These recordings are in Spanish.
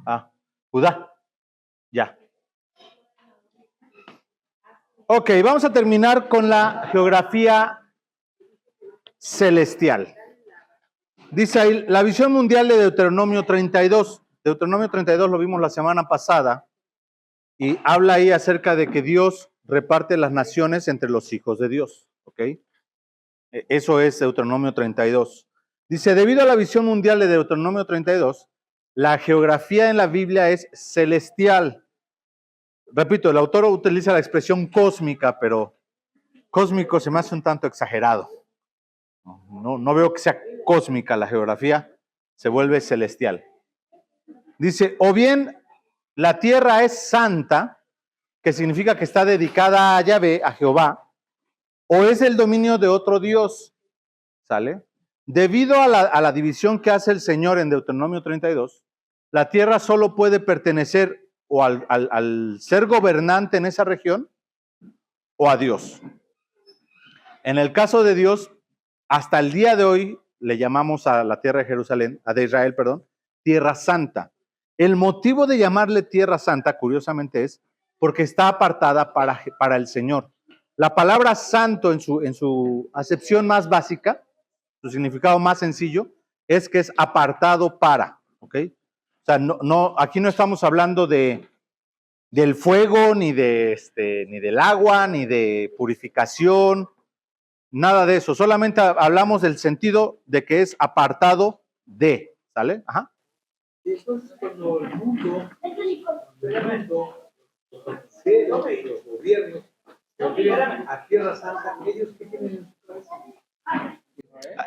Ah, Judá. Ya. Ok, vamos a terminar con la geografía celestial. Dice ahí, la visión mundial de Deuteronomio 32. Deuteronomio 32 lo vimos la semana pasada y habla ahí acerca de que Dios reparte las naciones entre los hijos de Dios. ¿Ok? Eso es Deuteronomio 32. Dice, debido a la visión mundial de Deuteronomio 32, la geografía en la Biblia es celestial. Repito, el autor utiliza la expresión cósmica, pero cósmico se me hace un tanto exagerado. No veo que sea cósmica la geografía, se vuelve celestial. Dice, o bien la tierra es santa, que significa que está dedicada a Yahvé, a Jehová, o es el dominio de otro Dios, ¿sale? Debido a la división que hace el Señor en Deuteronomio 32, la tierra solo puede pertenecer o al ser gobernante en esa región o a Dios. En el caso de Dios, hasta el día de hoy le llamamos a la tierra de Jerusalén, de Israel, perdón, Tierra Santa. El motivo de llamarle Tierra Santa, curiosamente, es porque está apartada para el Señor. La palabra santo en su acepción más básica, su significado más sencillo, es que es apartado para, ¿ok? O sea, aquí no estamos hablando del fuego, ni del agua, ni de purificación, nada de eso. Solamente hablamos del sentido de que es apartado de, ¿sale? Ajá. Y entonces cuando el mundo, los gobiernos, a Tierra Santa, ellos ¿qué tienen en su cabeza?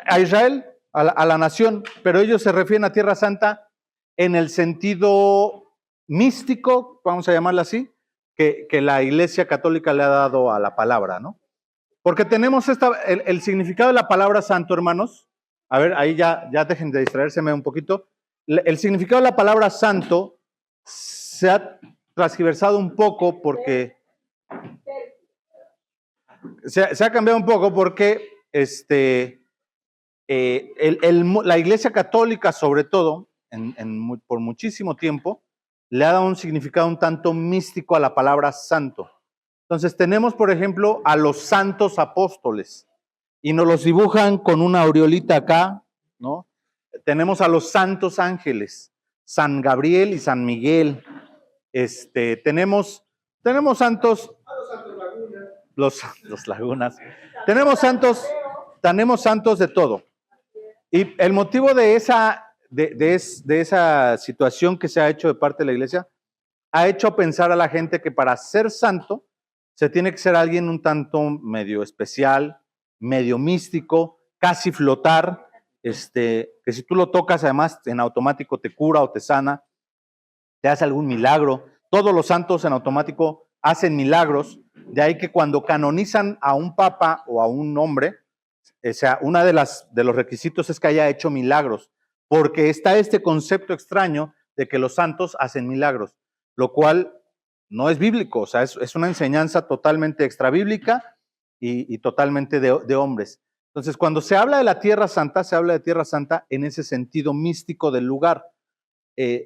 A Israel, a la nación, pero ellos se refieren a Tierra Santa en el sentido místico, vamos a llamarla así, que la Iglesia Católica le ha dado a la palabra, ¿no? Porque tenemos el significado de la palabra santo, hermanos. A ver, ahí ya dejen de distraérseme un poquito. El significado de la palabra santo se ha transgiversado un poco porque se ha cambiado un poco porque la Iglesia Católica, sobre todo, por muchísimo tiempo, le ha dado un significado un tanto místico a la palabra santo. Entonces tenemos, por ejemplo, a los santos apóstoles y nos los dibujan con una aureolita acá, ¿no? Tenemos a los santos ángeles, San Gabriel y San Miguel. Tenemos santos, los lagunas. Tenemos santos de todo. Y el motivo de esa situación que se ha hecho de parte de la iglesia ha hecho pensar a la gente que para ser santo se tiene que ser alguien un tanto medio especial, medio místico, casi flotar, que si tú lo tocas además en automático te cura o te sana, te hace algún milagro. Todos los santos en automático hacen milagros, de ahí que cuando canonizan a un papa o a un hombre, o sea, uno de los requisitos es que haya hecho milagros, porque está este concepto extraño de que los santos hacen milagros, lo cual no es bíblico, o sea, es una enseñanza totalmente extrabíblica y totalmente de hombres. Entonces, cuando se habla de la Tierra Santa, se habla de Tierra Santa en ese sentido místico del lugar,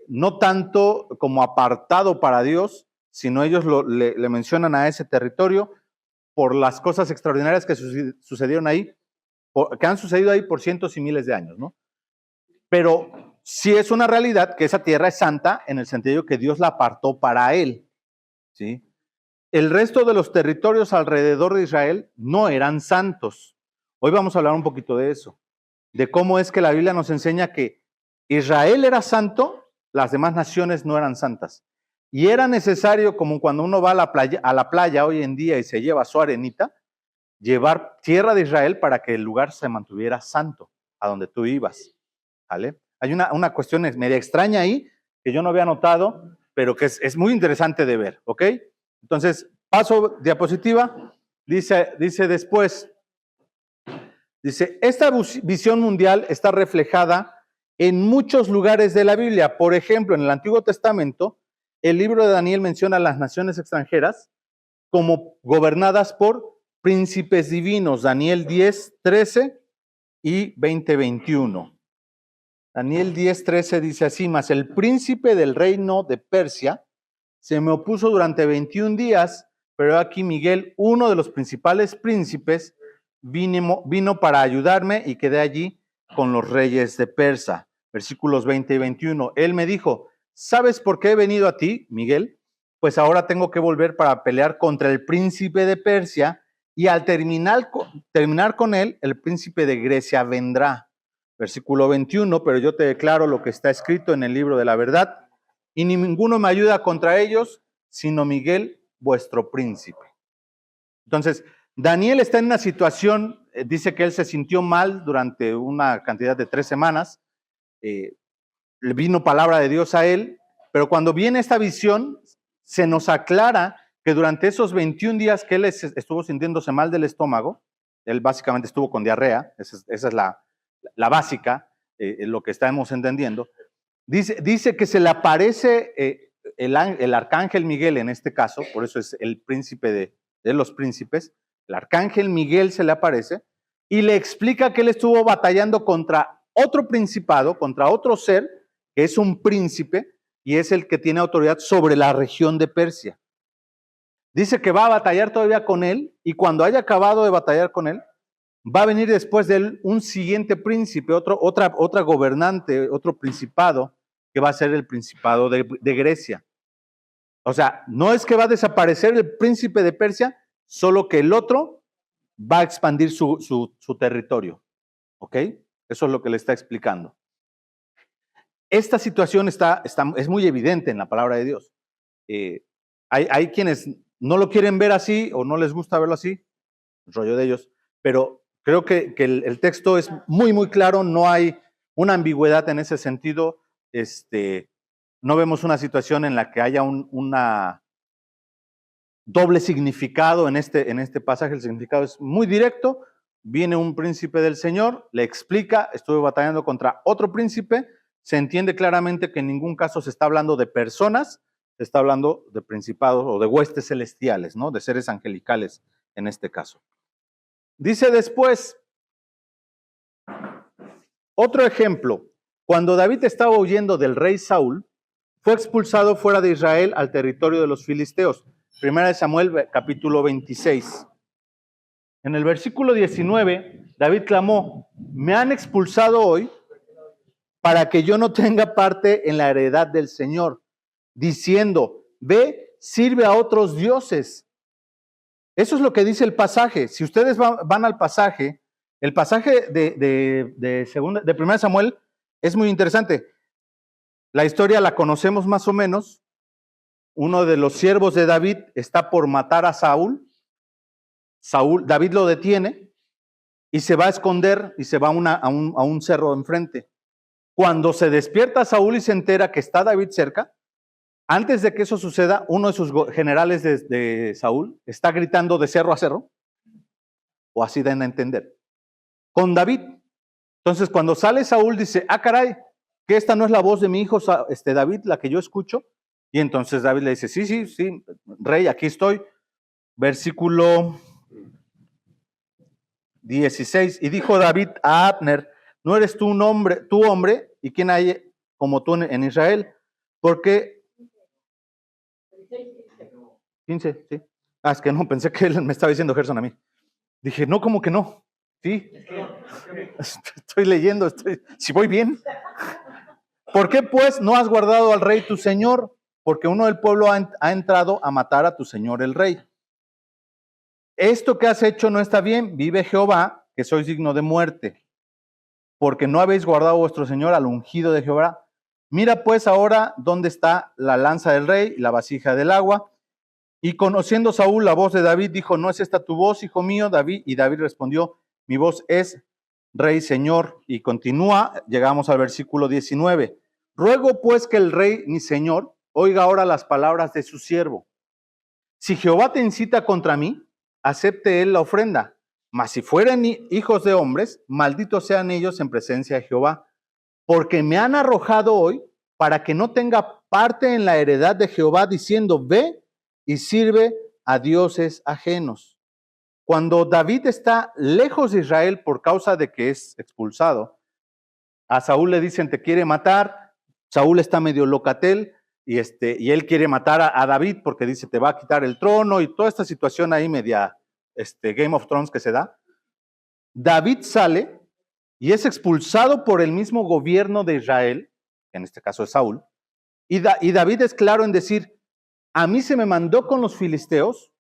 no tanto como apartado para Dios, sino ellos le mencionan a ese territorio por las cosas extraordinarias que sucedieron ahí, que han sucedido ahí por cientos y miles de años, ¿no? Pero sí es una realidad que esa tierra es santa en el sentido que Dios la apartó para él, ¿sí? El resto de los territorios alrededor de Israel no eran santos. Hoy vamos a hablar un poquito de eso, de cómo es que la Biblia nos enseña que Israel era santo, las demás naciones no eran santas. Y era necesario, como cuando uno va a la playa hoy en día y se lleva su arenita, llevar tierra de Israel para que el lugar se mantuviera santo, a donde tú ibas, ¿vale? Hay una cuestión media extraña ahí, que yo no había notado, pero que es muy interesante de ver, ¿ok? Entonces, paso diapositiva, dice después, dice, esta visión mundial está reflejada en muchos lugares de la Biblia. Por ejemplo, en el Antiguo Testamento, el libro de Daniel menciona a las naciones extranjeras como gobernadas por príncipes divinos, Daniel 10, 13 y 20, 21. Daniel 10:13 dice así: mas el príncipe del reino de Persia se me opuso durante 21 días, pero aquí Miguel, uno de los principales príncipes, vino para ayudarme y quedé allí con los reyes de Persia. Versículos 20 y 21. Él me dijo: ¿sabes por qué he venido a ti, Miguel? Pues ahora tengo que volver para pelear contra el príncipe de Persia, y al terminar con él, el príncipe de Grecia vendrá. Versículo 21, pero yo te declaro lo que está escrito en el libro de la verdad, y ninguno me ayuda contra ellos, sino Miguel, vuestro príncipe. Entonces, Daniel está en una situación, dice que él se sintió mal durante una cantidad de 3 semanas, le vino palabra de Dios a él, pero cuando viene esta visión, se nos aclara que durante esos 21 días que él estuvo sintiéndose mal del estómago, él básicamente estuvo con diarrea, esa es la básica, lo que estamos entendiendo. Dice que se le aparece el arcángel Miguel en este caso, por eso es el príncipe de los príncipes. El arcángel Miguel se le aparece y le explica que él estuvo batallando contra otro principado, contra otro ser, que es un príncipe y es el que tiene autoridad sobre la región de Persia. Dice que va a batallar todavía con él, y cuando haya acabado de batallar con él, va a venir después de él un siguiente príncipe, otra gobernante, otro principado, que va a ser el principado de Grecia. O sea, no es que va a desaparecer el príncipe de Persia, solo que el otro va a expandir su territorio. ¿Ok? Eso es lo que le está explicando. Esta situación es muy evidente en la palabra de Dios. Hay quienes no lo quieren ver así o no les gusta verlo así, el rollo de ellos, pero creo que el texto es muy, muy claro, no hay una ambigüedad en ese sentido. No vemos una situación en la que haya una doble significado en este pasaje. El significado es muy directo. Viene un príncipe del Señor, le explica: estuve batallando contra otro príncipe. Se entiende claramente que en ningún caso se está hablando de personas, se está hablando de principados o de huestes celestiales, ¿no? De seres angelicales en este caso. Dice después, otro ejemplo: cuando David estaba huyendo del rey Saúl, fue expulsado fuera de Israel al territorio de los filisteos. Primera de Samuel, capítulo 26. En el versículo 19, David clamó: me han expulsado hoy para que yo no tenga parte en la heredad del Señor, diciendo: ve, sirve a otros dioses. Eso es lo que dice el pasaje. Si ustedes van al pasaje, el pasaje de 1 Samuel es muy interesante. La historia la conocemos más o menos. Uno de los siervos de David está por matar a Saúl. David lo detiene y se va a esconder y se va a un cerro enfrente. Cuando se despierta Saúl y se entera que está David cerca, antes de que eso suceda, uno de sus generales de Saúl está gritando de cerro a cerro, o así dan a entender, con David. Entonces, cuando sale Saúl, dice: ah, caray, que esta no es la voz de mi hijo David, la que yo escucho. Y entonces David le dice: sí, rey, aquí estoy. Versículo 16. Y dijo David a Abner: ¿no eres tú tu hombre, y quién hay como tú en Israel? Porque 15, sí. Ah, es que no, pensé que él me estaba diciendo Gerson a mí. Dije: no, ¿cómo que no? Sí. Estoy leyendo, si voy bien. ¿Por qué pues no has guardado al rey tu señor? Porque uno del pueblo ha entrado a matar a tu señor el rey. Esto que has hecho no está bien. Vive Jehová, que sois digno de muerte, porque no habéis guardado vuestro señor al ungido de Jehová. Mira pues ahora dónde está la lanza del rey y la vasija del agua. Y conociendo Saúl la voz de David, dijo: ¿no es esta tu voz, hijo mío, David? Y David respondió: mi voz es, rey, señor. Y continúa, llegamos al versículo 19. Ruego pues que el rey, mi señor, oiga ahora las palabras de su siervo. Si Jehová te incita contra mí, acepte él la ofrenda. Mas si fueren hijos de hombres, malditos sean ellos en presencia de Jehová, porque me han arrojado hoy para que no tenga parte en la heredad de Jehová, diciendo: ve y sirve a dioses ajenos. Cuando David está lejos de Israel por causa de que es expulsado, A Saúl le dicen, te quiere matar. Saúl está medio locatel y él quiere matar a David porque dice, te va a quitar el trono y toda esta situación ahí media Game of Thrones que se da. David sale y es expulsado por el mismo gobierno de Israel, que en este caso es Saúl, y David es claro en decir, a mí se me mandó con los filisteos.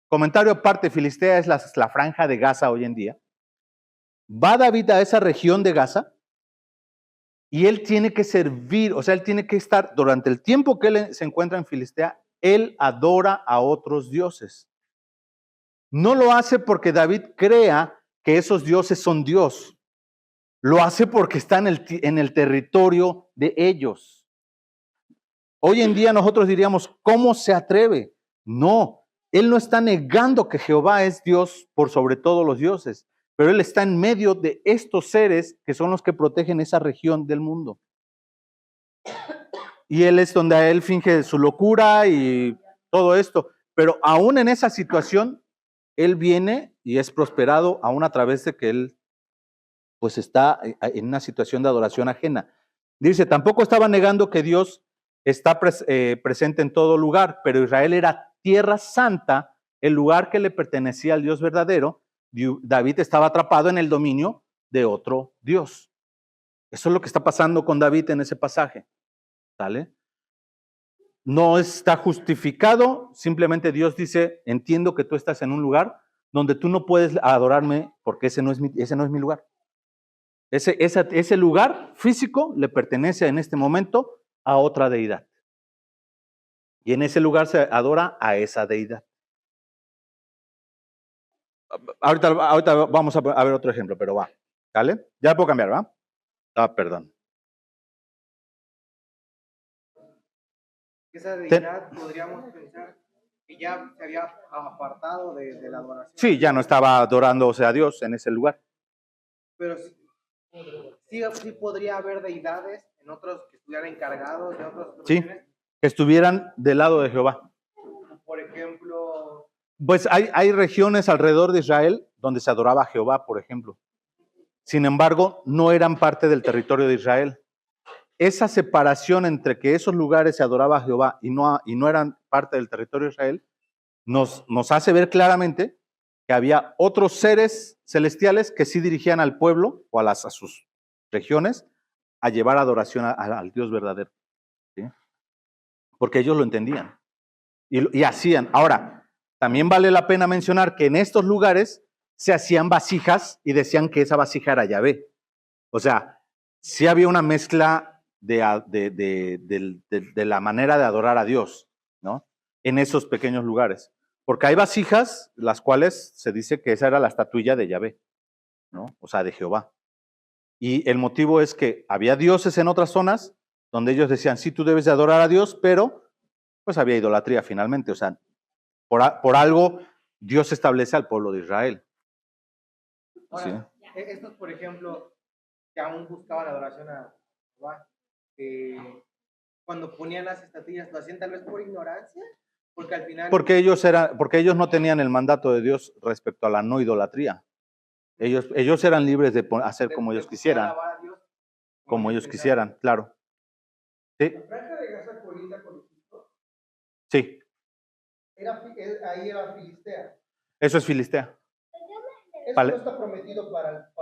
Comentario aparte, Filistea es la franja de Gaza hoy en día. Va David a esa región de Gaza y él tiene que servir, o sea, él tiene que estar, durante el tiempo que él se encuentra en Filistea, él adora a otros dioses. No lo hace porque David crea que esos dioses son Dios. Lo hace porque está en el territorio de ellos. Hoy en día nosotros diríamos, ¿cómo se atreve? No, él no está negando que Jehová es Dios por sobre todos los dioses, pero él está en medio de estos seres que son los que protegen esa región del mundo. Y él es donde él finge su locura y todo esto. Pero aún en esa situación, él viene y es prosperado aún a través de que él pues está en una situación de adoración ajena. Dice, tampoco estaba negando que Dios está presente en todo lugar, pero Israel era tierra santa, el lugar que le pertenecía al Dios verdadero. David estaba atrapado en el dominio de otro Dios. Eso es lo que está pasando con David en ese pasaje. ¿Sale? No está justificado, simplemente Dios dice, entiendo que tú estás en un lugar donde tú no puedes adorarme porque ese no es mi lugar. Ese lugar físico le pertenece en este momento a otra deidad. Y en ese lugar se adora a esa deidad. Ahorita vamos a ver otro ejemplo, pero va. ¿Vale? Ya puedo cambiar, ¿va? Perdón. Esa deidad podríamos pensar que ya se había apartado de la adoración. Sí, ya no estaba adorándose a Dios en ese lugar. Pero sí podría haber deidades en otros que estuvieran encargados de otras profesiones. Sí, que estuvieran del lado de Jehová. Por ejemplo. Pues hay regiones alrededor de Israel donde se adoraba a Jehová, por ejemplo. Sin embargo, no eran parte del territorio de Israel. Esa separación entre que esos lugares se adoraba a Jehová y no eran parte del territorio de Israel, nos hace ver claramente que había otros seres celestiales que sí dirigían al pueblo o a sus regiones a llevar adoración al Dios verdadero. ¿Sí? Porque ellos lo entendían y hacían. Ahora, también vale la pena mencionar que en estos lugares se hacían vasijas y decían que esa vasija era Yahvé. O sea, sí había una mezcla de la manera de adorar a Dios, ¿no? En esos pequeños lugares. Porque hay vasijas, las cuales se dice que esa era la estatuilla de Yahvé, ¿no? O sea, de Jehová. Y el motivo es que había dioses en otras zonas donde ellos decían, sí, tú debes de adorar a Dios, pero pues había idolatría finalmente. O sea, por algo Dios establece al pueblo de Israel. Ahora, ¿sí? Estos, por ejemplo, que aún buscaban adoración a Jehová, cuando ponían las estatuillas, ¿lo hacían tal vez por ignorancia? Porque al final. Porque ellos no tenían el mandato de Dios respecto a la no idolatría. Ellos eran libres de hacer como ellos quisieran. Como ellos quisieran, claro. ¿Sí? ¿La franja de Gaza colinda con Egipto? Sí. Ahí era Filistea. Eso es Filistea. ¿Eso no está prometido para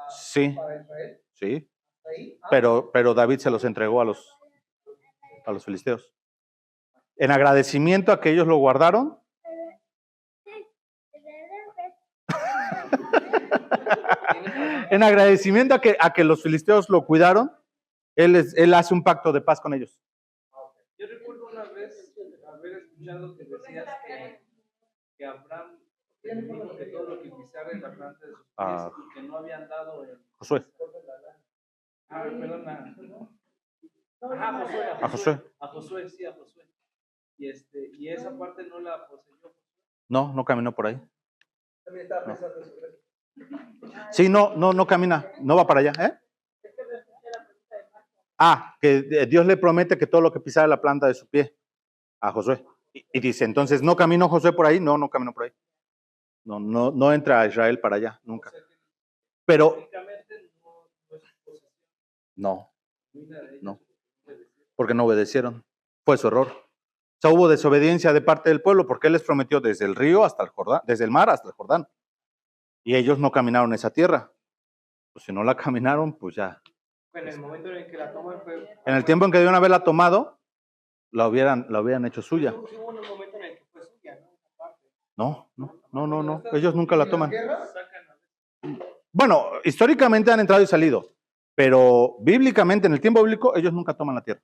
sí. Para Israel? Sí. ¿Ahí? Pero David se los entregó a los filisteos. En agradecimiento a que ellos lo guardaron. En agradecimiento a que los filisteos lo cuidaron, él hace un pacto de paz con ellos. Yo recuerdo una vez haber escuchado que decías que Abraham dijo que todo lo que pisara en la planta de sus pies y que no habían dado Josué. Perdona. A Josué. Y esa parte no la poseyó. No caminó por ahí. También estaba pensando eso. Sí, no camina, no va para allá, ¿eh? Que Dios le promete que todo lo que pisara la planta de su pie a Josué. Y dice, entonces, ¿no caminó Josué por ahí? No caminó por ahí. No entra a Israel para allá, nunca. Pero No, no, porque no obedecieron. Fue su error. O sea, hubo desobediencia de parte del pueblo porque Él les prometió desde el río hasta el Jordán, desde el mar hasta el Jordán. Y ellos no caminaron esa tierra. Pues si no la caminaron, pues ya. En el momento en el que la toman fue... En el tiempo en que debieron haberla tomado, la hubieran hecho suya. Sí hubo un momento en el que fue suya, ¿no? Aparte. No. Ellos nunca la toman. ¿Guerras? Bueno, históricamente han entrado y salido, pero bíblicamente, en el tiempo bíblico, ellos nunca toman la tierra.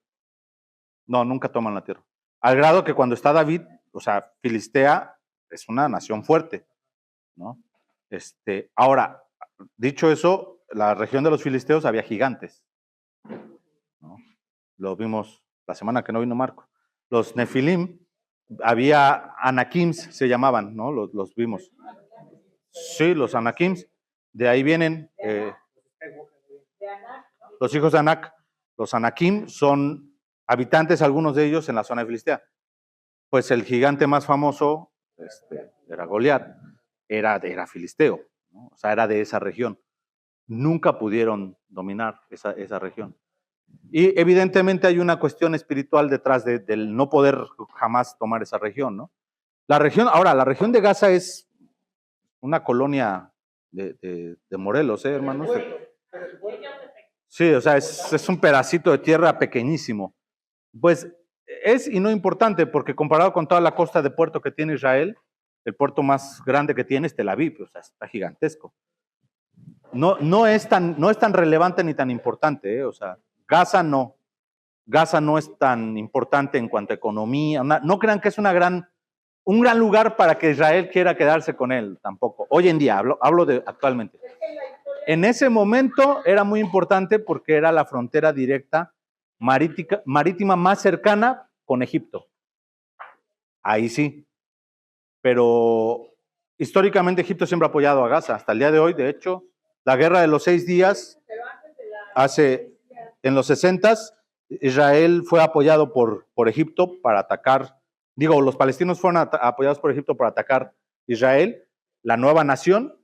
No, nunca toman la tierra. Al grado que cuando está David, o sea, Filistea es una nación fuerte, ¿no? Ahora, dicho eso, la región de los filisteos había gigantes, ¿no? Lo vimos la semana que no vino Marco. Los Nefilim, había Anakims, se llamaban, ¿no? Los vimos. Sí, los Anakims. De ahí vienen los hijos de Anak. Los Anakim son habitantes, algunos de ellos, en la zona de Filistea. Pues el gigante más famoso era Goliat, era filisteo, ¿no? O sea, era de esa región. Nunca pudieron dominar esa región. Y evidentemente hay una cuestión espiritual detrás del no poder jamás tomar esa región, ¿no? La región de Gaza es una colonia de Morelos, hermanos. Sí, o sea, es un pedacito de tierra pequeñísimo. Pues es y no importante, porque comparado con toda la costa de puerto que tiene Israel, el puerto más grande que tiene es Tel Aviv, o sea, está gigantesco. No es tan relevante ni tan importante, o sea, Gaza no es tan importante en cuanto a economía. No crean que es un gran lugar para que Israel quiera quedarse con él, tampoco. Hoy en día, hablo de actualmente. En ese momento era muy importante porque era la frontera directa marítima más cercana con Egipto. Ahí sí. Pero históricamente Egipto siempre ha apoyado a Gaza. Hasta el día de hoy, de hecho, la guerra de los 6 días, en los 60s, Israel fue apoyado por Egipto para atacar, los palestinos fueron apoyados por Egipto para atacar Israel, la nueva nación,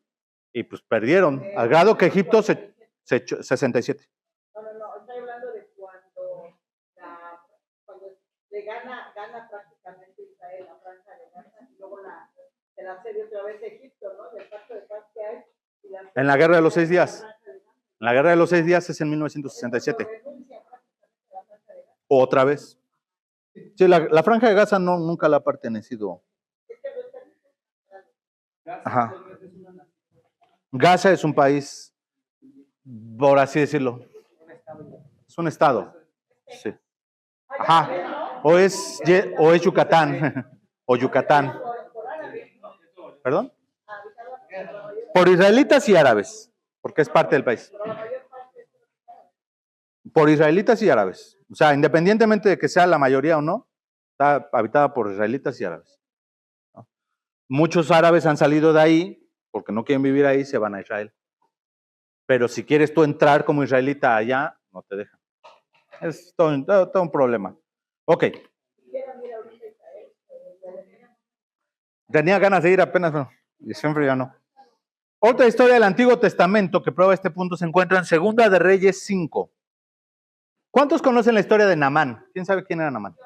y pues perdieron, al grado que Egipto se echó 67. No, estoy hablando de cuando le gana prácticamente Israel la franja de Gaza y luego se la cede otra vez a Egipto, ¿no? Del pacto de paz que hay. En la guerra de los 6 días. En la guerra de los 6 días es en 1967. Otra vez. Sí, la franja de Gaza nunca la ha pertenecido. Ajá. Gaza es un país, por así decirlo. Es un estado. Sí. Ajá. O es Yucatán. O Yucatán. ¿Perdón? Por israelitas y árabes, porque es parte del país. Por israelitas y árabes. O sea, independientemente de que sea la mayoría o no, está habitada por israelitas y árabes, ¿no? Muchos árabes han salido de ahí porque no quieren vivir ahí, se van a Israel. Pero si quieres tú entrar como israelita allá, no te dejan. Es todo un problema. Ok. Tenía ganas de ir apenas, pero siempre ya no. Otra historia del Antiguo Testamento que prueba este punto se encuentra en Segunda de Reyes 5. ¿Cuántos conocen la historia de Naamán? ¿Quién sabe quién era Naamán?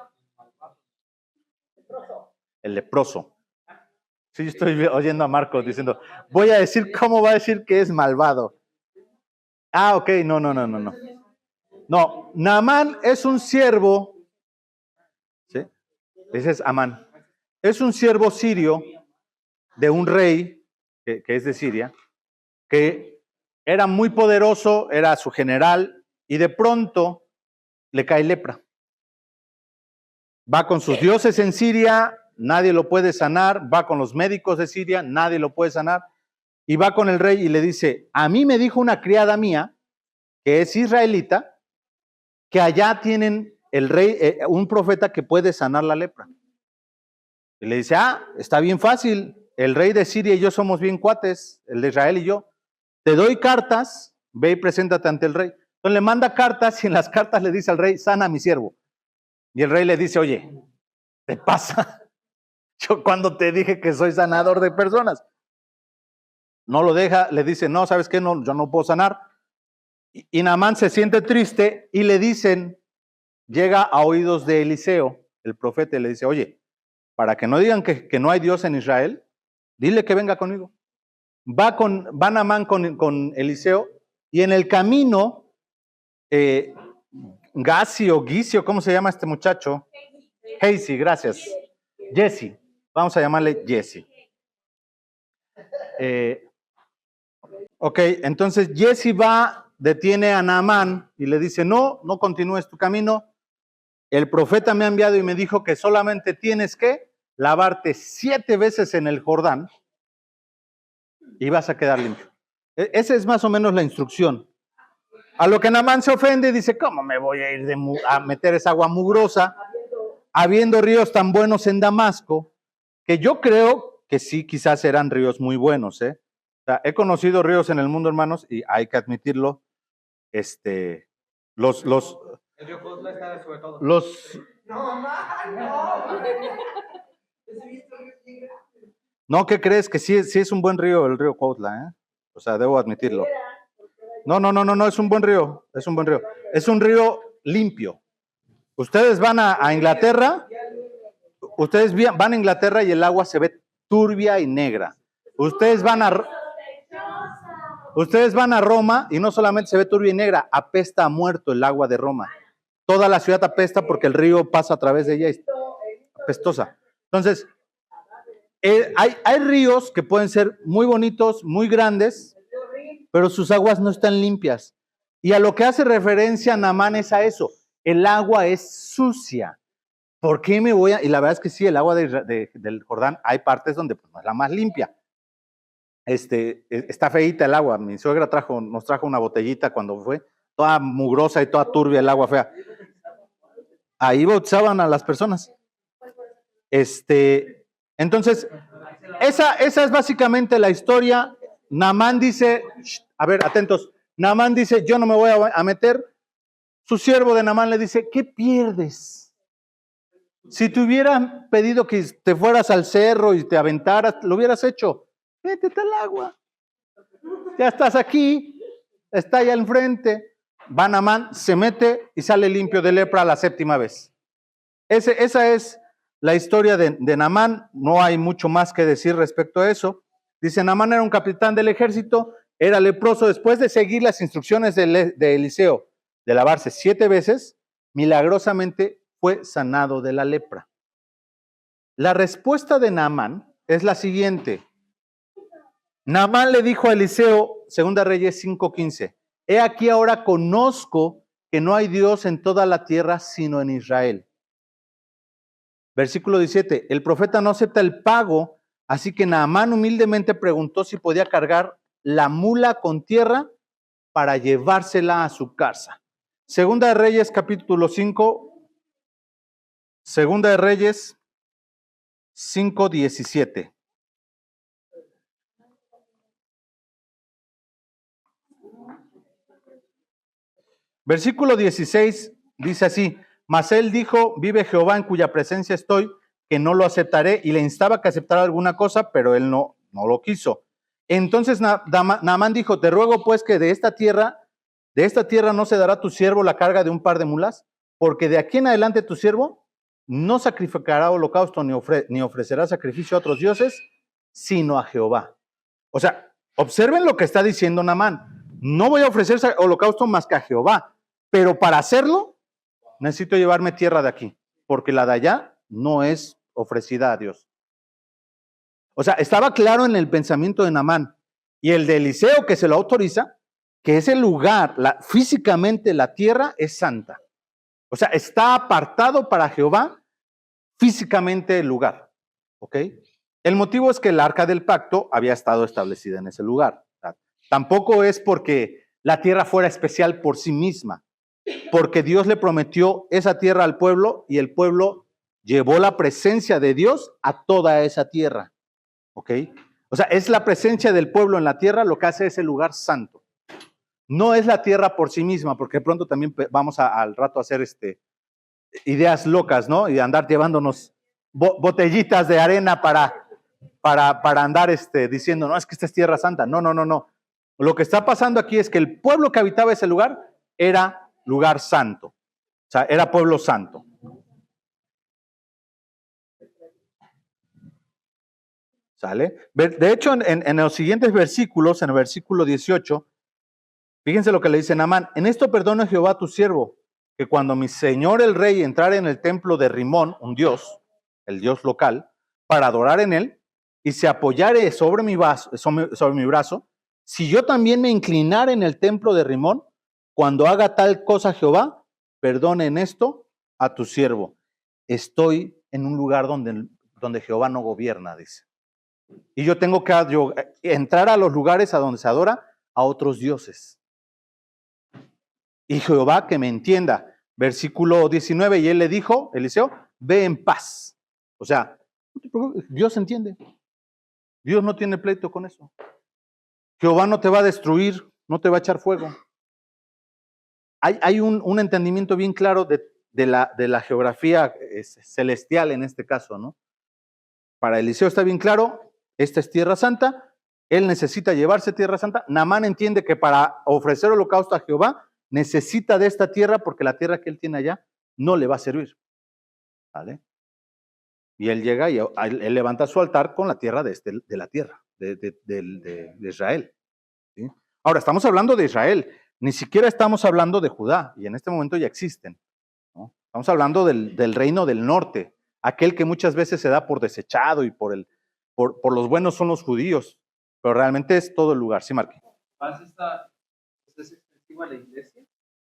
El leproso. Sí, yo estoy oyendo a Marcos diciendo, voy a decir cómo va a decir que es malvado. Ah, ok, no. No, Naamán es un siervo, ¿sí? Ese es Amán. Es un siervo sirio de un rey que es de Siria, que era muy poderoso, era su general, y de pronto le cae lepra. Va con sus dioses en Siria, nadie lo puede sanar, va con los médicos de Siria, nadie lo puede sanar, y va con el rey y le dice, a mí me dijo una criada mía, que es israelita, que allá tienen el rey, un profeta que puede sanar la lepra. Y le dice, está bien fácil, el rey de Siria y yo somos bien cuates, el de Israel y yo, te doy cartas, ve y preséntate ante el rey. Entonces le manda cartas y en las cartas le dice al rey, sana a mi siervo. Y el rey le dice, oye, ¿te pasa? Yo cuando te dije que soy sanador de personas. No lo deja, le dice, no, ¿sabes qué? No, yo no puedo sanar. Y Naamán se siente triste y le dicen, llega a oídos de Eliseo, el profeta, y le dice, oye, para que no digan que no hay Dios en Israel, dile que venga conmigo. Va Naamán con Eliseo y en el camino, Gasi o Gisio, ¿cómo se llama este muchacho? Casey, gracias. Jesse, vamos a llamarle Jesse. Ok, entonces Jesse detiene a Naamán y le dice, no continúes tu camino. El profeta me ha enviado y me dijo que solamente tienes que lavarte 7 veces en el Jordán y vas a quedar limpio. Esa es más o menos la instrucción. A lo que Naamán se ofende y dice, ¿cómo me voy a ir a meter esa agua mugrosa habiendo ríos tan buenos en Damasco? Que yo creo que sí, quizás eran ríos muy buenos, ¿eh? O sea, he conocido ríos en el mundo, hermanos, y hay que admitirlo. El río Cosla está sobre todo. No, ¿qué crees? Que sí es un buen río el río Cuautla, ¿eh? O sea, debo admitirlo. No, es un buen río, es un buen río. Es un río limpio. Ustedes van a Inglaterra, van a Inglaterra y el agua se ve turbia y negra. Ustedes van a Roma y no solamente se ve turbia y negra, apesta a muerto el agua de Roma. Toda la ciudad apesta porque el río pasa a través de ella y es apestosa. Entonces, hay ríos que pueden ser muy bonitos, muy grandes, pero sus aguas no están limpias. Y a lo que hace referencia Naamán es a eso. El agua es sucia. ¿Por qué me voy a...? Y la verdad es que sí, el agua del Jordán, hay partes donde pues, no es la más limpia. Está feíta el agua. Mi suegra nos trajo una botellita cuando fue, toda mugrosa y toda turbia el agua fea. Ahí bautizaban a las personas. Entonces, esa es básicamente la historia. Naamán dice, a ver, atentos, Naamán dice, yo no me voy a meter. Su siervo de Naamán le dice, ¿qué pierdes? Si te hubieran pedido que te fueras al cerro y te aventaras, lo hubieras hecho. Métete al agua. Ya estás aquí, está allá enfrente. Va Naamán, se mete y sale limpio de lepra la 7ª vez. Esa es la historia de Naamán. No hay mucho más que decir respecto a eso. Dice, Naamán era un capitán del ejército, era leproso. Después de seguir las instrucciones de Eliseo de lavarse 7 veces, milagrosamente fue sanado de la lepra. La respuesta de Naamán es la siguiente. Naamán le dijo a Eliseo, 2 Reyes 5:15, he aquí ahora conozco que no hay Dios en toda la tierra sino en Israel. Versículo 17, el profeta no acepta el pago, así que Naamán humildemente preguntó si podía cargar la mula con tierra para llevársela a su casa. 2 Reyes capítulo 5, 2 Reyes 5:17. Versículo 16 dice así, mas él dijo, vive Jehová en cuya presencia estoy, que no lo aceptaré, y le instaba que aceptara alguna cosa, pero él no lo quiso. Entonces Naamán dijo, te ruego pues que de esta tierra no se dará a tu siervo la carga de un par de mulas, porque de aquí en adelante tu siervo no sacrificará holocausto ni ofrecerá sacrificio a otros dioses, sino a Jehová. O sea, observen lo que está diciendo Naamán. No voy a ofrecer holocausto más que a Jehová, pero para hacerlo necesito llevarme tierra de aquí, porque la de allá no es ofrecida a Dios. O sea, estaba claro en el pensamiento de Naamán y el de Eliseo que se lo autoriza, que ese lugar, físicamente la tierra es santa. O sea, está apartado para Jehová físicamente el lugar. ¿Ok? El motivo es que el arca del pacto había estado establecida en ese lugar. Tampoco es porque la tierra fuera especial por sí misma, porque Dios le prometió esa tierra al pueblo y el pueblo llevó la presencia de Dios a toda esa tierra. ¿Ok? O sea, es la presencia del pueblo en la tierra lo que hace ese lugar santo. No es la tierra por sí misma, porque pronto también vamos al rato a hacer ideas locas, ¿no? Y andar llevándonos botellitas de arena para andar diciendo, no, es que esta es tierra santa. No. Lo que está pasando aquí es que el pueblo que habitaba ese lugar era lugar santo. O sea, era pueblo santo. ¿Sale? De hecho, en los siguientes versículos, en el versículo 18, fíjense lo que le dice Naamán. En esto perdona Jehová tu siervo, que cuando mi señor el rey entrara en el templo de Rimón, un dios, el dios local, para adorar en él, y se apoyare sobre mi brazo, si yo también me inclinara en el templo de Rimón, cuando haga tal cosa Jehová, perdone en esto a tu siervo. Estoy en un lugar donde Jehová no gobierna, dice. Y yo tengo que entrar a los lugares a donde se adora a otros dioses. Y Jehová que me entienda. Versículo 19, y él le dijo, Eliseo, ve en paz. O sea, Dios entiende. Dios no tiene pleito con eso. Jehová no te va a destruir, no te va a echar fuego. Hay un entendimiento bien claro de la geografía celestial en este caso, ¿no? Para Eliseo está bien claro, esta es Tierra Santa, él necesita llevarse Tierra Santa. Naamán entiende que para ofrecer holocausto a Jehová necesita de esta tierra porque la tierra que él tiene allá no le va a servir. ¿Vale? Y él llega y él levanta su altar con la tierra de la tierra, de Israel. ¿Sí? Ahora, estamos hablando de Israel, ni siquiera estamos hablando de Judá, y en este momento ya existen, ¿no? Estamos hablando del reino del norte, aquel que muchas veces se da por desechado y por los buenos son los judíos, pero realmente es todo el lugar. Sí, Marquín. ¿Es extensiva la iglesia?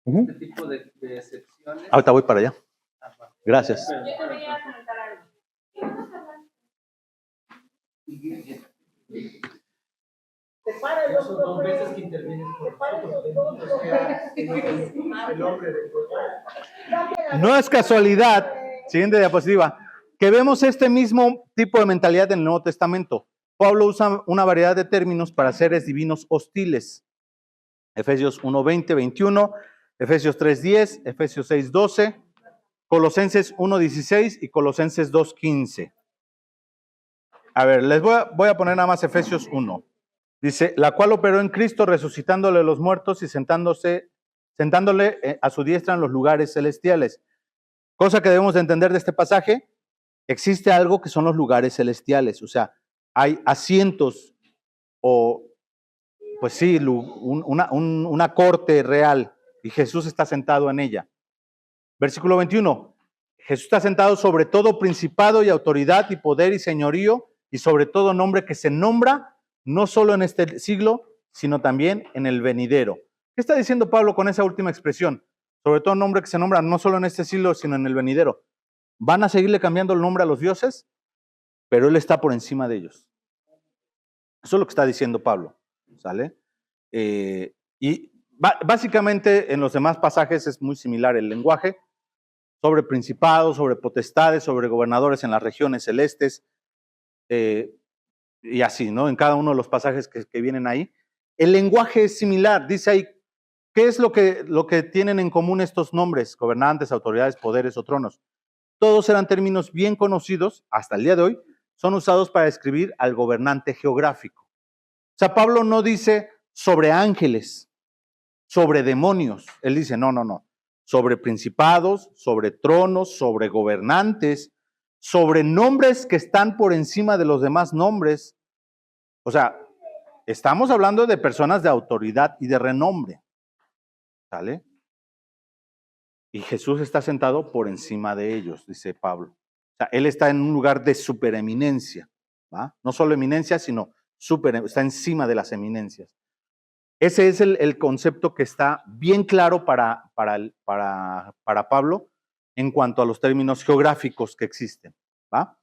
Uh-huh. Este tipo de excepciones. Ahorita voy para allá. Gracias. Yo te voy a comentar algo. Separa los dos veces que intervienen. No es casualidad, siguiente diapositiva, que vemos este mismo tipo de mentalidad en el Nuevo Testamento. Pablo usa una variedad de términos para seres divinos hostiles. Efesios 1:20, 21, Efesios 3:10, Efesios 6:12, Colosenses 1:16 y Colosenses 2:15. A ver, les voy a poner nada más Efesios 1. Dice, la cual operó en Cristo resucitándole los muertos y sentándole a su diestra en los lugares celestiales. Cosa que debemos de entender de este pasaje, existe algo que son los lugares celestiales. O sea, hay asientos o, pues sí, una corte real y Jesús está sentado en ella. Versículo 21, Jesús está sentado sobre todo principado y autoridad y poder y señorío y sobre todo nombre que se nombra no solo en este siglo, sino también en el venidero. ¿Qué está diciendo Pablo con esa última expresión? Sobre todo nombre que se nombra no solo en este siglo, sino en el venidero. ¿Van a seguirle cambiando el nombre a los dioses? Pero él está por encima de ellos. Eso es lo que está diciendo Pablo. ¿Sale? Y básicamente en los demás pasajes es muy similar el lenguaje, sobre principados, sobre potestades, sobre gobernadores en las regiones celestes, y así, ¿no? En cada uno de los pasajes que vienen ahí. El lenguaje es similar, dice ahí, ¿qué es lo que tienen en común estos nombres? Gobernantes, autoridades, poderes o tronos. Todos eran términos bien conocidos, hasta el día de hoy, son usados para describir al gobernante geográfico. O sea, Pablo no dice sobre ángeles, sobre demonios. Él dice, no. Sobre principados, sobre tronos, sobre gobernantes, sobre nombres que están por encima de los demás nombres. O sea, estamos hablando de personas de autoridad y de renombre. ¿Sale? Y Jesús está sentado por encima de ellos, dice Pablo. O sea, él está en un lugar de supereminencia, ¿va? No solo eminencia, sino está encima de las eminencias. Ese es el concepto que está bien claro para Pablo en cuanto a los términos geográficos que existen, ¿va?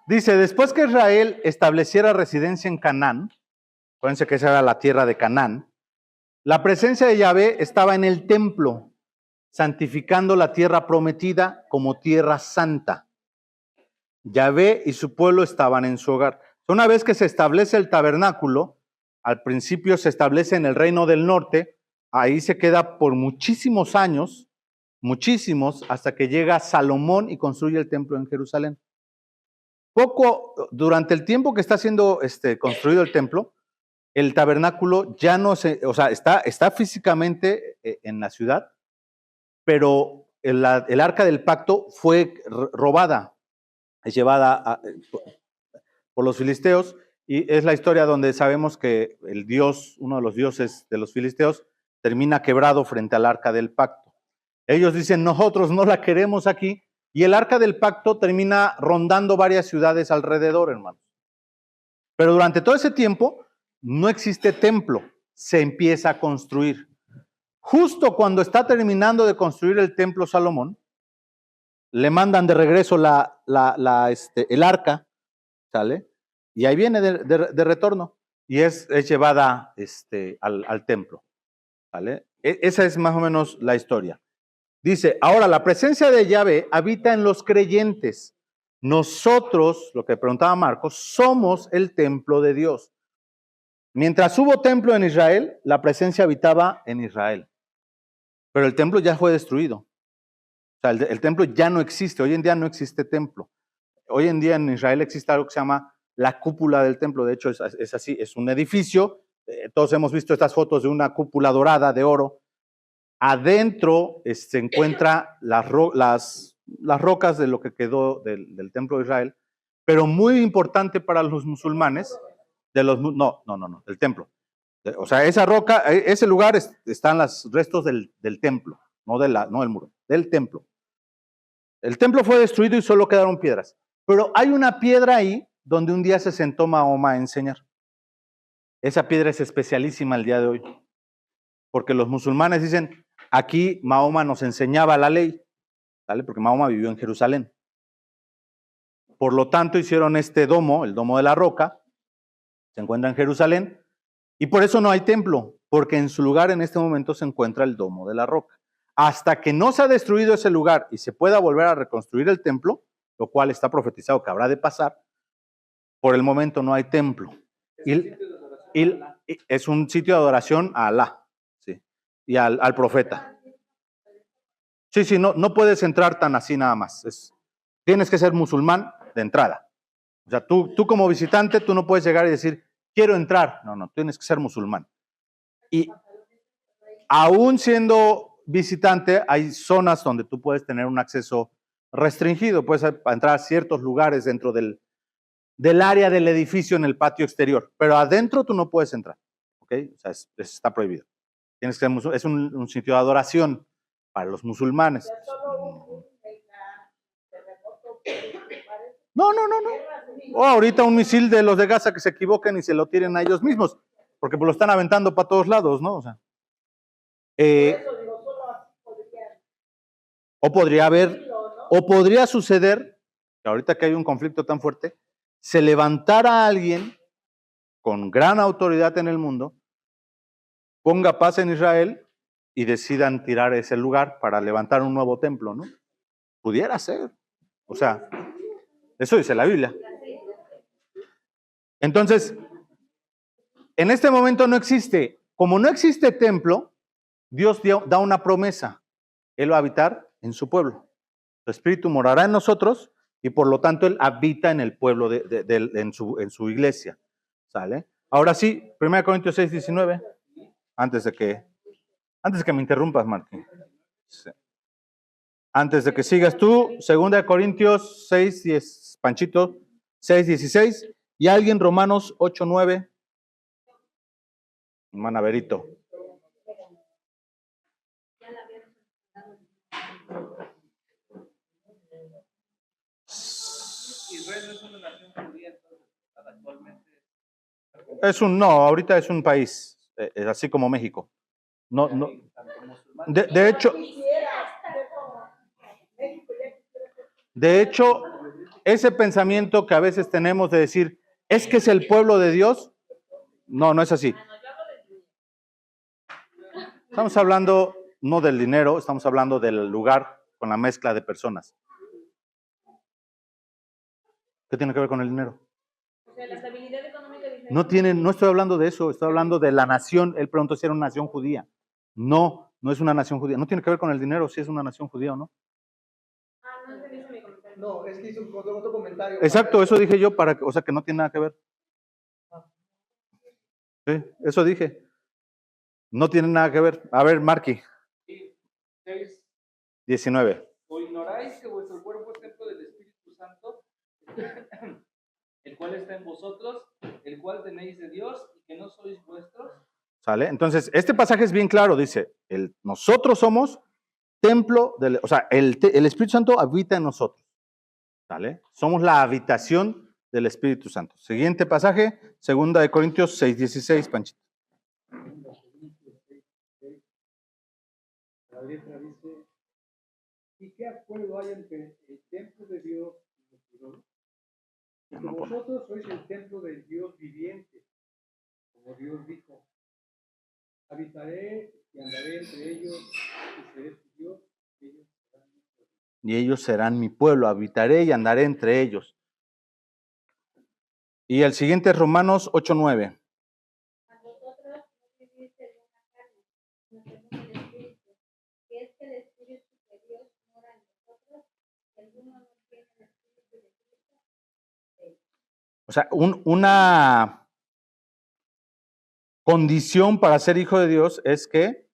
Dice, después que Israel estableciera residencia en Canaán, acuérdense que esa era la tierra de Canaán, la presencia de Yahvé estaba en el templo, santificando la tierra prometida como tierra santa. Yahvé y su pueblo estaban en su hogar. Una vez que se establece el tabernáculo, al principio se establece en el reino del norte, ahí se queda por muchísimos años, hasta que llega Salomón y construye el templo en Jerusalén. durante el tiempo que está siendo construido el templo, el tabernáculo ya no o sea, está físicamente en la ciudad, pero el arca del pacto fue robada, es llevada por los filisteos, y es la historia donde sabemos que el dios, uno de los dioses de los filisteos, termina quebrado frente al arca del pacto. Ellos dicen, nosotros no la queremos aquí, y el arca del pacto termina rondando varias ciudades alrededor, hermanos. Pero durante todo ese tiempo no existe templo, se empieza a construir. Justo cuando está terminando de construir el templo Salomón, le mandan de regreso el arca, ¿sale? Y ahí viene de retorno y es llevada al templo, ¿vale? Esa es más o menos la historia. Dice, ahora la presencia de Yahvé habita en los creyentes. Nosotros, lo que preguntaba Marcos, somos el templo de Dios. Mientras hubo templo en Israel, la presencia habitaba en Israel. Pero el templo ya fue destruido. O sea, el templo ya no existe. Hoy en día no existe templo. Hoy en día en Israel existe algo que se llama la cúpula del templo. De hecho, es así, es un edificio. Todos hemos visto estas fotos de una cúpula dorada de oro. Adentro se encuentran las rocas de lo que quedó del templo de Israel, pero muy importante para los musulmanes, del templo. O sea, esa roca, ese lugar están los restos del templo, no del muro, del templo. El templo fue destruido y solo quedaron piedras. Pero hay una piedra ahí donde un día se sentó Mahoma a enseñar. Esa piedra es especialísima el día de hoy. Porque los musulmanes dicen, aquí Mahoma nos enseñaba la ley, ¿vale? Porque Mahoma vivió en Jerusalén. Por lo tanto, hicieron este domo, el domo de la roca, se encuentra en Jerusalén, y por eso no hay templo, porque en su lugar en este momento se encuentra el domo de la roca. Hasta que no se ha destruido ese lugar y se pueda volver a reconstruir el templo, lo cual está profetizado que habrá de pasar, por el momento no hay templo. Y es un sitio de adoración a Alá, ¿sí? Y al profeta. Sí, no puedes entrar tan así nada más. Tienes que ser musulmán de entrada. O sea, tú como visitante, tú no puedes llegar y decir, quiero entrar. No, tienes que ser musulmán. Y aún siendo visitante, hay zonas donde tú puedes tener un acceso restringido. Puedes entrar a ciertos lugares dentro del área del edificio en el patio exterior. Pero adentro tú no puedes entrar. ¿Ok? O sea, está prohibido. Tienes que ser, es un sitio de adoración para los musulmanes. No. O ahorita un misil de los de Gaza que se equivoquen y se lo tiren a ellos mismos, porque pues lo están aventando para todos lados, ¿no? O sea, o podría suceder que ahorita que hay un conflicto tan fuerte, se levantara alguien con gran autoridad en el mundo, ponga paz en Israel y decidan tirar ese lugar para levantar un nuevo templo, ¿no? Pudiera ser. O sea, eso dice la Biblia. Entonces, en este momento no existe. Como no existe templo, Dios da una promesa. Él va a habitar en su pueblo. Su espíritu morará en nosotros y por lo tanto Él habita en el pueblo, en su iglesia. ¿Sale? Ahora sí, 1 Corintios 6, 19. Antes de que me interrumpas, Martín. Sí. Antes de que sigas tú, 2 Corintios 6, 10, Panchito, 6, 16. Y alguien, Romanos 8, 9. Manaverito. Israel no es una nación judía, entonces, actualmente. No, ahorita es un país, así como México. No. De hecho, ese pensamiento que a veces tenemos de decir, es que es el pueblo de Dios, no es así. Estamos hablando no del dinero, estamos hablando del lugar con la mezcla de personas. ¿Qué tiene que ver con el dinero? O sea, la estabilidad económica de Israel. No estoy hablando de eso, estoy hablando de la nación. Él preguntó si era una nación judía. No es una nación judía. No tiene que ver con el dinero, si es una nación judía o no. No entendí mi comentario. No, es que hizo otro comentario. Exacto, eso dije yo, o sea, que no tiene nada que ver. Sí, eso dije. No tiene nada que ver. A ver, Marky, Y 6. 19. ¿O ignoráis que vuestro cuerpo es templo del Espíritu Santo, el cual está en vosotros, el cual tenéis de Dios y que no sois vuestros? ¿Sale? Entonces, este pasaje es bien claro, dice, nosotros somos templo, o sea, el Espíritu Santo habita en nosotros. ¿Sale? Somos la habitación del Espíritu Santo. Siguiente pasaje, 2 Corintios 6:16, Panchito. La letra dice, ¿y qué acuerdo hay entre el templo de Dios y los ídolos? Porque vosotros sois el templo del Dios viviente, como Dios dijo, habitaré y andaré entre ellos y seré su Dios, Y ellos serán mi pueblo, habitaré y andaré entre ellos. Y el siguiente es Romanos 8:9. A vosotros no vivís según la carne, sino según el Espíritu, que es que el Espíritu de Dios mora en nosotros, que alguno no tiene el Espíritu de Cristo. O sea, una condición para ser hijo de Dios es que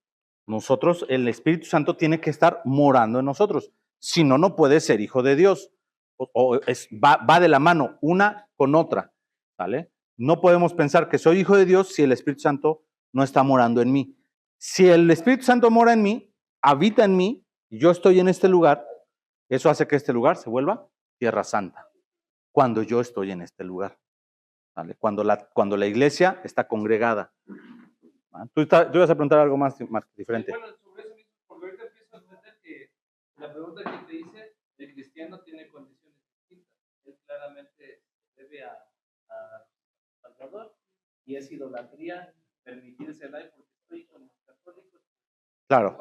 nosotros, el Espíritu Santo tiene que estar morando en nosotros. Si no, no puede ser hijo de Dios. Va de la mano una con otra. ¿Vale? No podemos pensar que soy hijo de Dios si el Espíritu Santo no está morando en mí. Si el Espíritu Santo mora en mí, habita en mí, y yo estoy en este lugar, eso hace que este lugar se vuelva tierra santa. Cuando yo estoy en este lugar. ¿Vale? Cuando la iglesia está congregada. ¿Vale? Tú ibas a preguntar algo más diferente. Bueno, sobre eso mismo, porque ahorita empiezo a entender que la pregunta que te hice, el cristiano tiene condiciones distintas. Él claramente debe a Salvador y es idolatría permitírsela porque estoy con los católicos. Claro.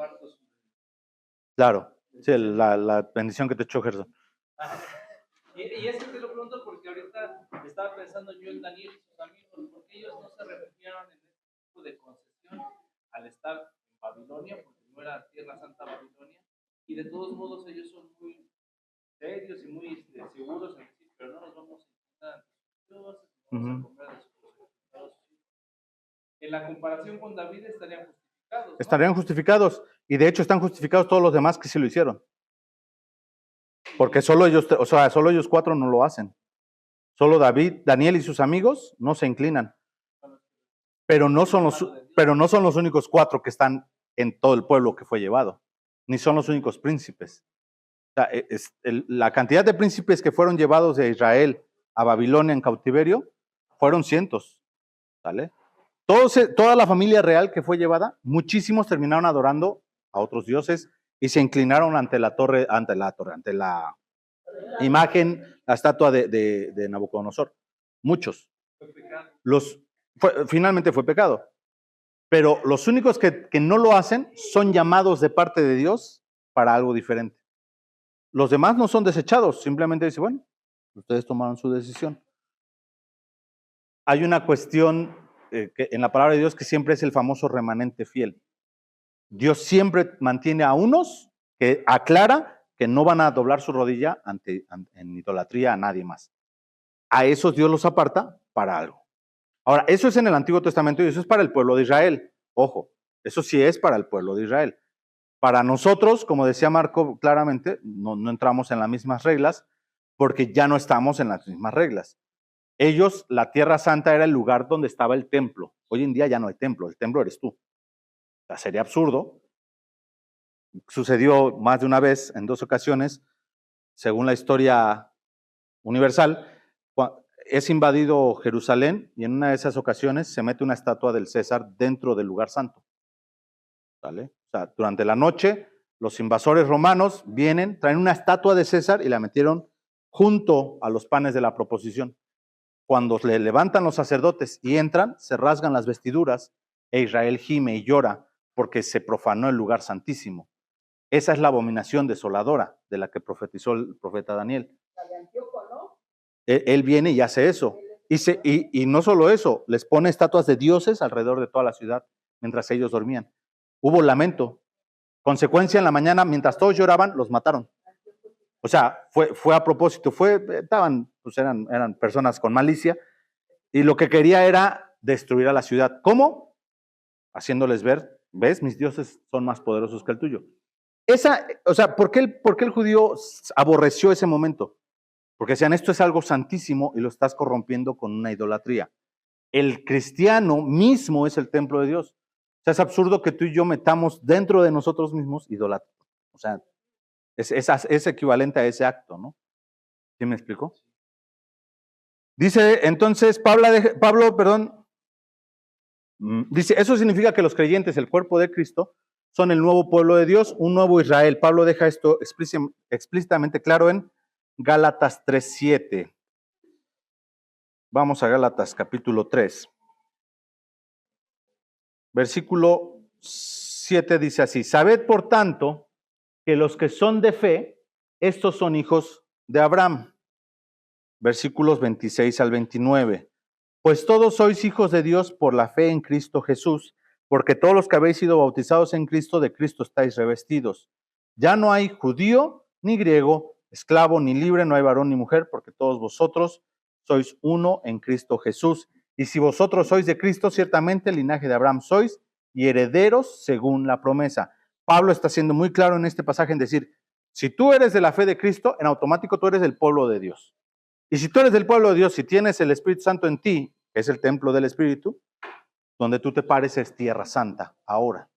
Claro. Sí, la bendición que te echó Gerson. Y es que te lo pregunto porque ahorita estaba pensando yo en Daniel y sus amigos, porque ellos no se refugiaron en este tipo de concesión al estar en Babilonia, porque no era Tierra Santa Babilonia, y de todos modos ellos son muy serios y muy seguros en decir, pero no nos vamos a encontrar ante sus dioses, vamos a comer de sus resultados. En la comparación con David estarían justificados, ¿no? Estarían justificados, y de hecho están justificados todos los demás que sí lo hicieron. Porque solo ellos 4 no lo hacen. Solo David, Daniel y sus amigos no se inclinan. Pero no son los únicos 4 que están en todo el pueblo que fue llevado. Ni son los únicos príncipes. O sea, la cantidad de príncipes que fueron llevados de Israel a Babilonia en cautiverio fueron cientos. ¿Vale? Toda la familia real que fue llevada, muchísimos terminaron adorando a otros dioses y se inclinaron ante la imagen, la estatua de Nabucodonosor. Muchos. Finalmente fue pecado. Pero los únicos que no lo hacen son llamados de parte de Dios para algo diferente. Los demás no son desechados, simplemente dicen, bueno, ustedes tomaron su decisión. Hay una cuestión que en la palabra de Dios que siempre es el famoso remanente fiel. Dios siempre mantiene a unos que aclara que no van a doblar su rodilla en idolatría a nadie más. A esos Dios los aparta para algo. Ahora, eso es en el Antiguo Testamento y eso es para el pueblo de Israel. Ojo, eso sí es para el pueblo de Israel. Para nosotros, como decía Marco claramente, no entramos en las mismas reglas porque ya no estamos en las mismas reglas. Ellos, la Tierra Santa era el lugar donde estaba el templo. Hoy en día ya no hay templo, el templo eres tú. O sea, sería absurdo. Sucedió más de una vez, en 2 ocasiones, según la historia universal, es invadido Jerusalén y en una de esas ocasiones se mete una estatua del César dentro del lugar santo. ¿Vale? O sea, durante la noche, los invasores romanos vienen, traen una estatua de César y la metieron junto a los panes de la proposición. Cuando le levantan los sacerdotes y entran, se rasgan las vestiduras e Israel gime y llora porque se profanó el lugar santísimo. Esa es la abominación desoladora de la que profetizó el profeta Daniel. La de Antíoco, ¿no? Él viene y hace eso. Y no solo eso, les pone estatuas de dioses alrededor de toda la ciudad mientras ellos dormían. Hubo lamento. Consecuencia, en la mañana, mientras todos lloraban, los mataron. O sea, fue a propósito, eran personas con malicia, y lo que quería era destruir a la ciudad. ¿Cómo? Haciéndoles ver, ¿ves? Mis dioses son más poderosos que el tuyo. ¿Por qué el judío aborreció ese momento? Porque decían, esto es algo santísimo y lo estás corrompiendo con una idolatría. El cristiano mismo es el templo de Dios. O sea, es absurdo que tú y yo metamos dentro de nosotros mismos idolatría. O sea, es equivalente a ese acto, ¿no? ¿Sí me explico? Dice entonces dice, eso significa que los creyentes, el cuerpo de Cristo, son el nuevo pueblo de Dios, un nuevo Israel. Pablo deja esto explícitamente claro en Gálatas 3:7. Vamos a Gálatas capítulo 3. Versículo 7 dice así: sabed por tanto que los que son de fe, estos son hijos de Abraham. Versículos 26 al 29. Pues todos sois hijos de Dios por la fe en Cristo Jesús, porque todos los que habéis sido bautizados en Cristo, de Cristo estáis revestidos. Ya no hay judío ni griego, esclavo ni libre, no hay varón ni mujer, porque todos vosotros sois uno en Cristo Jesús. Y si vosotros sois de Cristo, ciertamente el linaje de Abraham sois y herederos según la promesa. Pablo está siendo muy claro en este pasaje en decir, si tú eres de la fe de Cristo, en automático tú eres del pueblo de Dios. Y si tú eres del pueblo de Dios, si tienes el Espíritu Santo en ti, que es el templo del Espíritu, donde tú te pares es tierra santa ahora.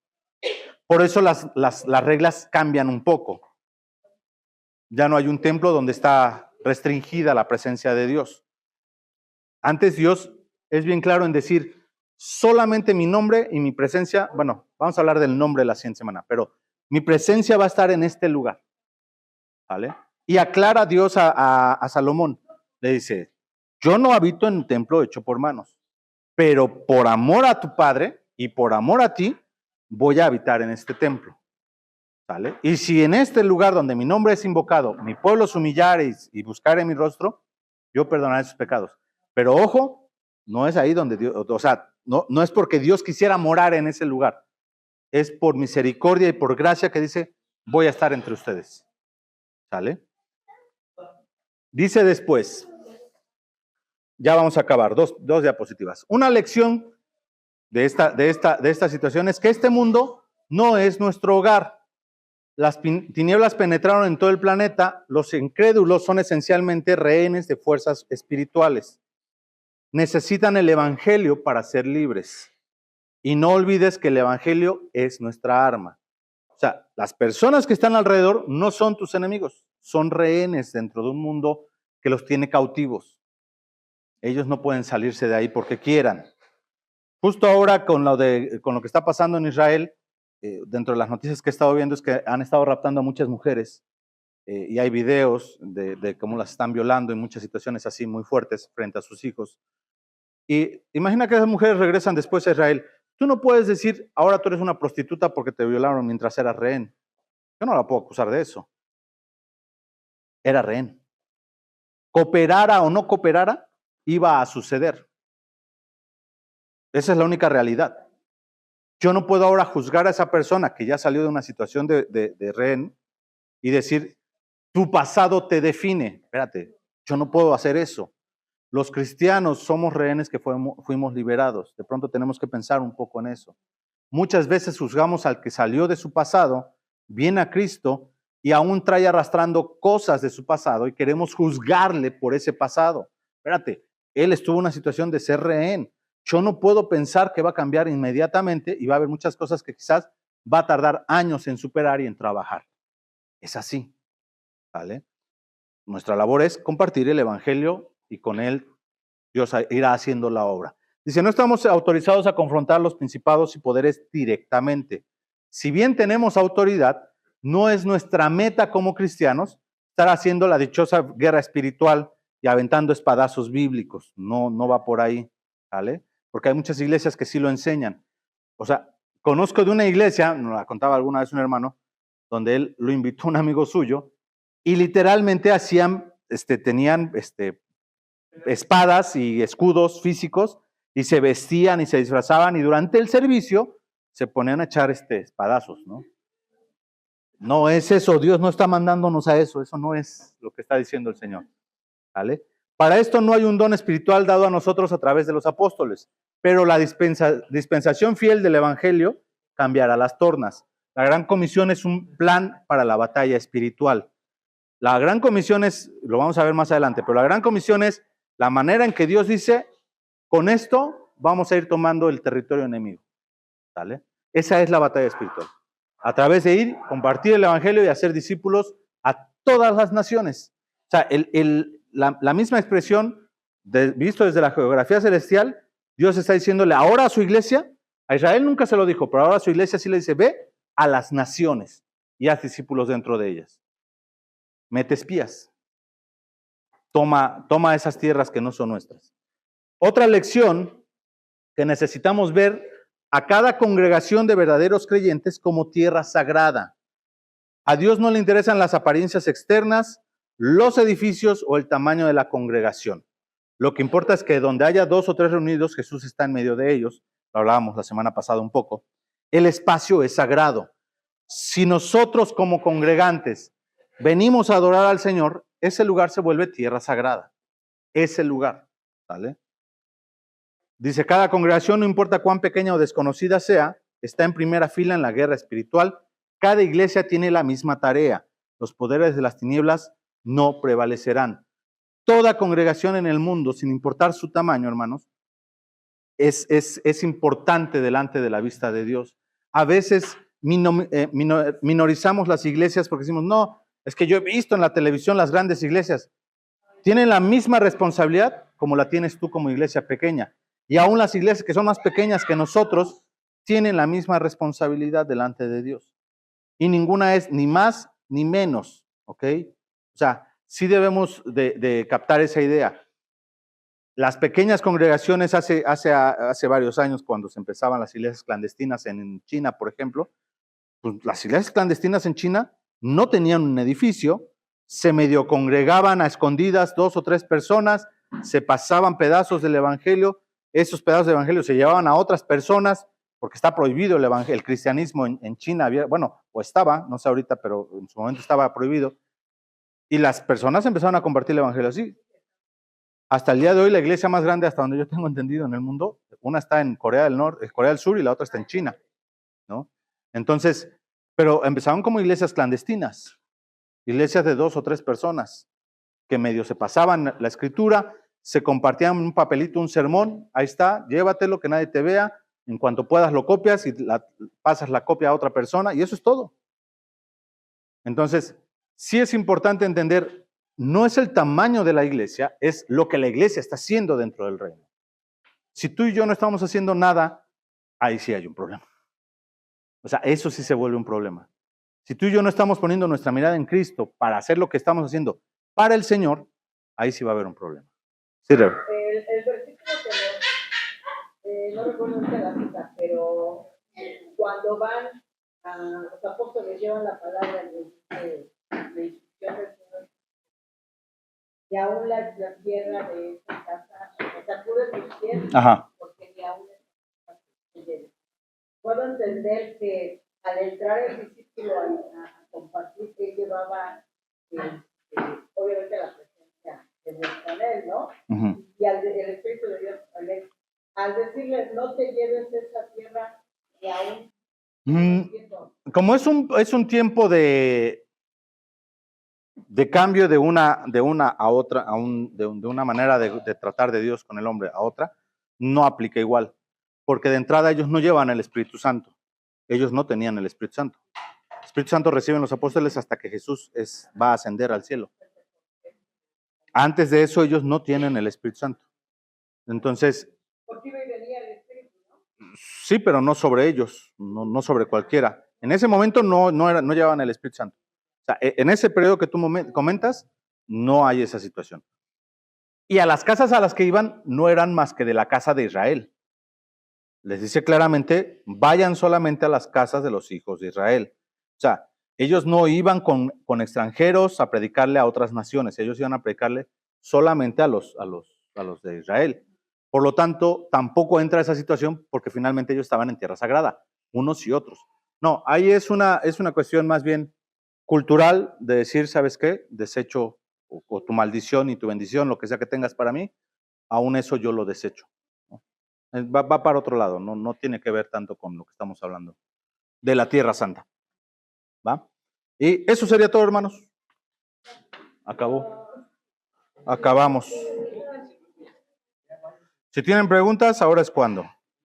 Por eso las reglas cambian un poco. Ya no hay un templo donde está restringida la presencia de Dios. Antes Dios es bien claro en decir, solamente mi nombre y mi presencia, bueno, vamos a hablar del nombre la siguiente semana, pero mi presencia va a estar en este lugar. ¿Vale? Y aclara Dios a Salomón. Le dice, yo no habito en un templo hecho por manos, pero por amor a tu padre y por amor a ti, voy a habitar en este templo. ¿Vale? Y si en este lugar donde mi nombre es invocado, mi pueblo se humillare y buscare mi rostro, yo perdonaré sus pecados. Pero ojo, no es ahí donde Dios, o sea, no es porque Dios quisiera morar en ese lugar. Es por misericordia y por gracia que dice, voy a estar entre ustedes. ¿Sale? Dice después, ya vamos a acabar, dos diapositivas. Una lección de esta situación es que este mundo no es nuestro hogar. Las tinieblas penetraron en todo el planeta. Los incrédulos son esencialmente rehenes de fuerzas espirituales. Necesitan el evangelio para ser libres. Y no olvides que el evangelio es nuestra arma. O sea, las personas que están alrededor no son tus enemigos, son rehenes dentro de un mundo que los tiene cautivos. Ellos no pueden salirse de ahí porque quieran. Justo ahora con lo que está pasando en Israel, dentro de las noticias que he estado viendo es que han estado raptando a muchas mujeres y hay videos de cómo las están violando en muchas situaciones así muy fuertes frente a sus hijos. Y imagina que esas mujeres regresan después a Israel. Tú no puedes decir, ahora tú eres una prostituta porque te violaron mientras eras rehén. Yo no la puedo acusar de eso. Era rehén. Cooperara o no cooperara, iba a suceder. Esa es la única realidad. Yo no puedo ahora juzgar a esa persona que ya salió de una situación de rehén y decir, tu pasado te define. Espérate, yo no puedo hacer eso. Los cristianos somos rehenes que fuimos liberados. De pronto tenemos que pensar un poco en eso. Muchas veces juzgamos al que salió de su pasado, viene a Cristo y aún trae arrastrando cosas de su pasado y queremos juzgarle por ese pasado. Espérate, él estuvo en una situación de ser rehén. Yo no puedo pensar que va a cambiar inmediatamente y va a haber muchas cosas que quizás va a tardar años en superar y en trabajar. Es así, ¿vale? Nuestra labor es compartir el evangelio y con él Dios irá haciendo la obra. Dice, no estamos autorizados a confrontar los principados y poderes directamente. Si bien tenemos autoridad, no es nuestra meta como cristianos estar haciendo la dichosa guerra espiritual y aventando espadazos bíblicos. No va por ahí, ¿vale? Porque hay muchas iglesias que sí lo enseñan. O sea, conozco de una iglesia, nos la contaba alguna vez un hermano, donde él lo invitó a un amigo suyo y literalmente tenían espadas y escudos físicos y se vestían y se disfrazaban y durante el servicio se ponían a echar espadazos, ¿no? No es eso, Dios no está mandándonos a eso, eso no es lo que está diciendo el Señor. ¿Vale? Para esto no hay un don espiritual dado a nosotros a través de los apóstoles, pero la dispensación fiel del Evangelio cambiará las tornas. La Gran Comisión es un plan para la batalla espiritual. La Gran Comisión es, lo vamos a ver más adelante, pero la Gran Comisión es la manera en que Dios dice, con esto vamos a ir tomando el territorio enemigo. ¿Vale? Esa es la batalla espiritual. A través de ir, compartir el Evangelio y hacer discípulos a todas las naciones. O sea, la misma expresión, visto desde la geografía celestial, Dios está diciéndole ahora a su iglesia, a Israel nunca se lo dijo, pero ahora a su iglesia sí le dice, ve a las naciones y haz discípulos dentro de ellas. Mete espías. Toma esas tierras que no son nuestras. Otra lección que necesitamos ver a cada congregación de verdaderos creyentes como tierra sagrada. A Dios no le interesan las apariencias externas, los edificios o el tamaño de la congregación. Lo que importa es que donde haya 2 o 3 reunidos, Jesús está en medio de ellos. Lo hablábamos la semana pasada un poco. El espacio es sagrado. Si nosotros como congregantes venimos a adorar al Señor, ese lugar se vuelve tierra sagrada. Ese lugar, ¿vale? Dice, cada congregación, no importa cuán pequeña o desconocida sea, está en primera fila en la guerra espiritual. Cada iglesia tiene la misma tarea. Los poderes de las tinieblas no prevalecerán. Toda congregación en el mundo, sin importar su tamaño, hermanos, es importante delante de la vista de Dios. A veces minorizamos las iglesias porque decimos, no, es que yo he visto en la televisión las grandes iglesias. Tienen la misma responsabilidad como la tienes tú como iglesia pequeña. Y aún las iglesias que son más pequeñas que nosotros tienen la misma responsabilidad delante de Dios. Y ninguna es ni más ni menos, ¿ok? O sea, sí debemos de captar esa idea. Las pequeñas congregaciones hace varios años, cuando se empezaban las iglesias clandestinas en China, por ejemplo, pues las iglesias clandestinas en China no tenían un edificio, se medio congregaban a escondidas 2 o 3 personas, se pasaban pedazos del evangelio, esos pedazos de evangelio se llevaban a otras personas, porque está prohibido el cristianismo en China, bueno, o estaba, no sé ahorita, pero en su momento estaba prohibido, y las personas empezaron a compartir el evangelio así. Hasta el día de hoy la iglesia más grande, hasta donde yo tengo entendido en el mundo, una está en Corea del Norte, Corea del Sur y la otra está en China, ¿no? Entonces, pero empezaron como iglesias clandestinas, iglesias de 2 o 3 personas, que medio se pasaban la escritura, se compartían un papelito, un sermón, ahí está, llévatelo, que nadie te vea, en cuanto puedas lo copias y pasas la copia a otra persona, y eso es todo. Entonces, sí es importante entender, no es el tamaño de la iglesia, es lo que la iglesia está haciendo dentro del reino. Si tú y yo no estamos haciendo nada, ahí sí hay un problema. O sea, eso sí se vuelve un problema. Si tú y yo no estamos poniendo nuestra mirada en Cristo para hacer lo que estamos haciendo para el Señor, ahí sí va a haber un problema. Sí, Rev. El versículo que no recuerdo ahorita la cita, pero cuando van los apóstoles llevan la palabra de instrucción del Señor, y aún la tierra de esta casa, sacude sus pies, Ajá. porque ni aún se lleve. Puedo entender que al entrar el discípulo a compartir, que llevaba obviamente la presencia de Dios con él, ¿no? Uh-huh. Y el Espíritu de Dios al decirle, no te lleves esa tierra, y aún como es un tiempo de cambio de una a otra, de una manera de tratar de Dios con el hombre a otra, no aplica igual, porque de entrada ellos no llevan el Espíritu Santo, ellos no tenían el Espíritu Santo. El Espíritu Santo reciben los apóstoles hasta que Jesús va a ascender al cielo. Antes de eso ellos no tienen el Espíritu Santo. Entonces, porque iba y venía el Espíritu, ¿no? Sí, pero no sobre ellos, no sobre cualquiera. En ese momento no llevaban el Espíritu Santo. O sea, en ese periodo que tú comentas, no hay esa situación. Y a las casas a las que iban no eran más que de la casa de Israel. Les dice claramente, vayan solamente a las casas de los hijos de Israel. O sea, ellos no iban con extranjeros a predicarle a otras naciones, ellos iban a predicarle solamente a los de Israel. Por lo tanto, tampoco entra esa situación porque finalmente ellos estaban en tierra sagrada, unos y otros. No, ahí es una cuestión más bien cultural de decir, ¿sabes qué? Desecho o tu maldición y tu bendición, lo que sea que tengas para mí, aún eso yo lo desecho. ¿No? Va para otro lado, no tiene que ver tanto con lo que estamos hablando de la Tierra Santa. ¿Va? Y eso sería todo, hermanos. Acabamos. Si tienen preguntas, ahora es cuando.